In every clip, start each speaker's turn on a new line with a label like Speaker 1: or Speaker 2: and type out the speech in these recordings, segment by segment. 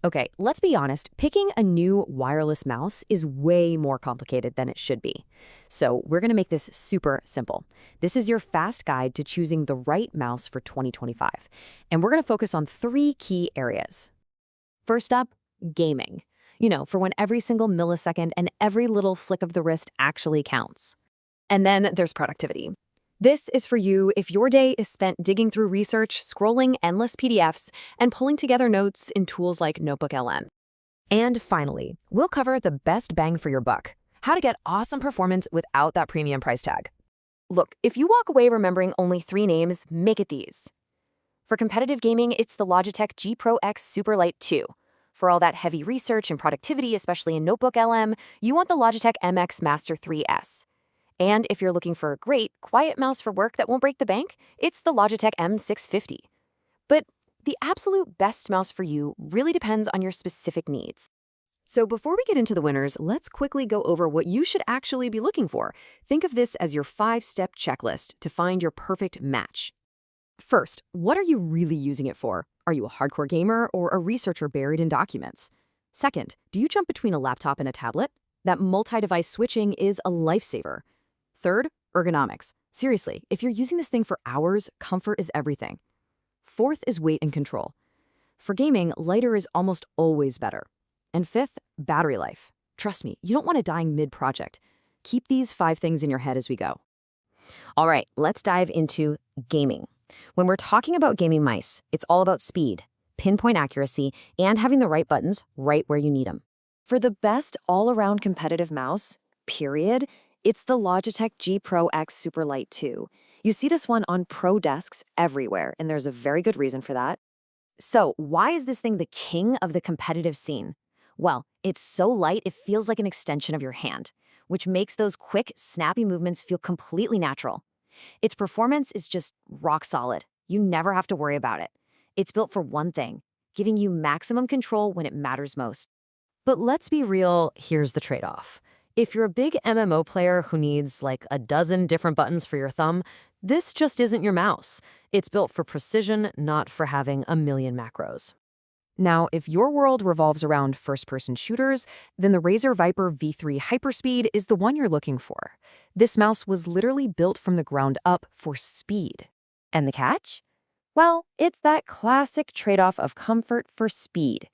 Speaker 1: Okay, let's be honest, picking a new wireless mouse is way more complicated than it should be. So we're going to make this super simple. This is your fast guide to choosing the right mouse for 2025. And we're going to focus on three key areas. First up, gaming. For when every single millisecond and every little flick of the wrist actually counts. And then there's productivity. This is for you if your day is spent digging through research, scrolling endless PDFs, and pulling together notes in tools like Notebook LM. And finally, we'll cover the best bang for your buck, how to get awesome performance without that premium price tag. Look, if you walk away remembering only three names, make it these. For competitive gaming, it's the Logitech G Pro X Superlight 2. For all that heavy research and productivity, especially in Notebook LM, you want the Logitech MX Master 3S. And if you're looking for a great, quiet mouse for work that won't break the bank, it's the Logitech M650. But the absolute best mouse for you really depends on your specific needs. So before we get into the winners, let's quickly go over what you should actually be looking for. Think of this as your 5-step checklist to find your perfect match. First, what are you really using it for? Are you a hardcore gamer or a researcher buried in documents? Second, do you jump between a laptop and a tablet? That multi-device switching is a lifesaver. Third, ergonomics. Seriously, if you're using this thing for hours, comfort is everything. Fourth is weight and control. For gaming, lighter is almost always better. And fifth, battery life. Trust me, you don't want it dying mid-project. Keep these 5 things in your head as we go. All right, let's dive into gaming. When we're talking about gaming mice, it's all about speed, pinpoint accuracy, and having the right buttons right where you need them. For the best all-around competitive mouse, period, it's the Logitech G Pro X Superlight 2. You see this one on pro desks everywhere, and there's a very good reason for that. So, why is this thing the king of the competitive scene? Well, it's so light it feels like an extension of your hand, which makes those quick, snappy movements feel completely natural. Its performance is just rock solid. You never have to worry about it. It's built for one thing, giving you maximum control when it matters most. But let's be real, here's the trade-off. If you're a big MMO player who needs like a dozen different buttons for your thumb, this just isn't your mouse. It's built for precision, not for having a million macros. Now, if your world revolves around first-person shooters, then the Razer Viper V3 HyperSpeed is the one you're looking for. This mouse was literally built from the ground up for speed. And the catch? Well, it's that classic trade-off of comfort for speed.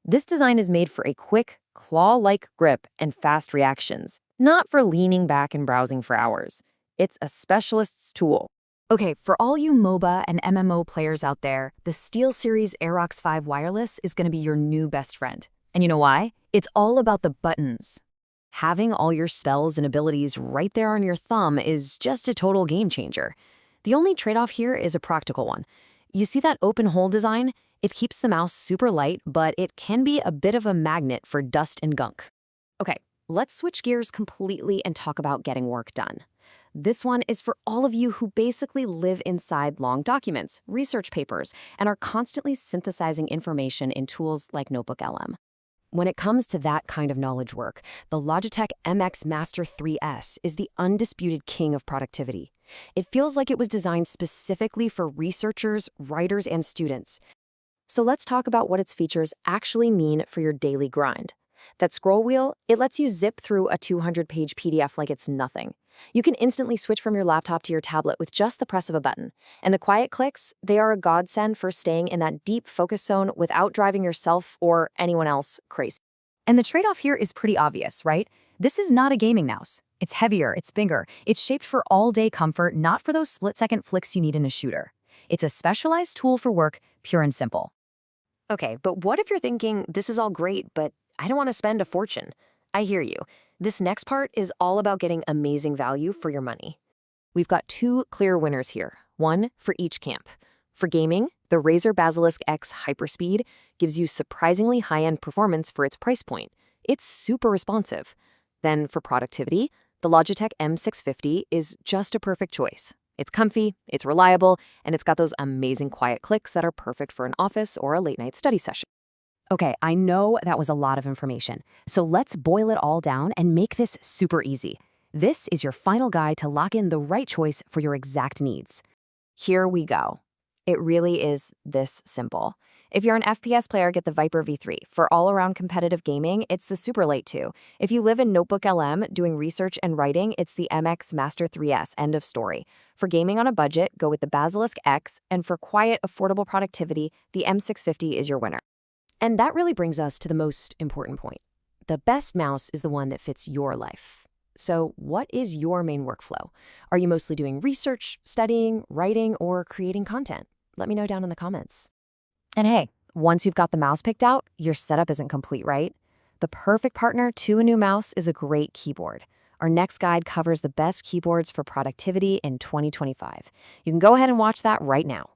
Speaker 1: This design is made for a quick, claw-like grip and fast reactions, not for leaning back and browsing for hours. It's a specialist's tool. Okay, for all you MOBA and MMO players out there, the SteelSeries Aerox 5 Wireless is going to be your new best friend. And you know why? It's all about the buttons. Having all your spells and abilities right there on your thumb is just a total game changer. The only trade-off here is a practical one. You see that open hole design? It keeps the mouse super light, but it can be a bit of a magnet for dust and gunk. Okay, let's switch gears completely and talk about getting work done. This one is for all of you who basically live inside long documents, research papers, and are constantly synthesizing information in tools like Notebook LM. When it comes to that kind of knowledge work, the Logitech MX Master 3S is the undisputed king of productivity. It feels like it was designed specifically for researchers, writers, and students. So let's talk about what its features actually mean for your daily grind. That scroll wheel, it lets you zip through a 200-page PDF like it's nothing. You can instantly switch from your laptop to your tablet with just the press of a button. And the quiet clicks, they are a godsend for staying in that deep focus zone without driving yourself or anyone else crazy. And the trade-off here is pretty obvious, right? This is not a gaming mouse. It's heavier, it's bigger, it's shaped for all-day comfort, not for those split-second flicks you need in a shooter. It's a specialized tool for work, pure and simple. Okay, but what if you're thinking, this is all great, but I don't want to spend a fortune? I hear you. This next part is all about getting amazing value for your money. We've got 2 clear winners here, one for each camp. For gaming, the Razer Basilisk X HyperSpeed gives you surprisingly high-end performance for its price point. It's super responsive. Then for productivity, the Logitech M650 is just a perfect choice. It's comfy, it's reliable, and it's got those amazing quiet clicks that are perfect for an office or a late-night study session. Okay, I know that was a lot of information, so let's boil it all down and make this super easy. This is your final guide to lock in the right choice for your exact needs. Here we go. It really is this simple. If you're an FPS player, get the Viper V3. For all-around competitive gaming, it's the Superlight 2. If you live in Notebook LM doing research and writing, it's the MX Master 3S. End of story. For gaming on a budget, go with the Basilisk X, and for quiet, affordable productivity, the M650 is your winner.
Speaker 2: And that really brings us to the most important point. The best mouse is the one that fits your life. So what is your main workflow? Are you mostly doing research, studying, writing, or creating content? Let me know down in the comments.
Speaker 1: And hey, once you've got the mouse picked out, your setup isn't complete, right? The perfect partner to a new mouse is a great keyboard. Our next guide covers the best keyboards for productivity in 2025. You can go ahead and watch that right now.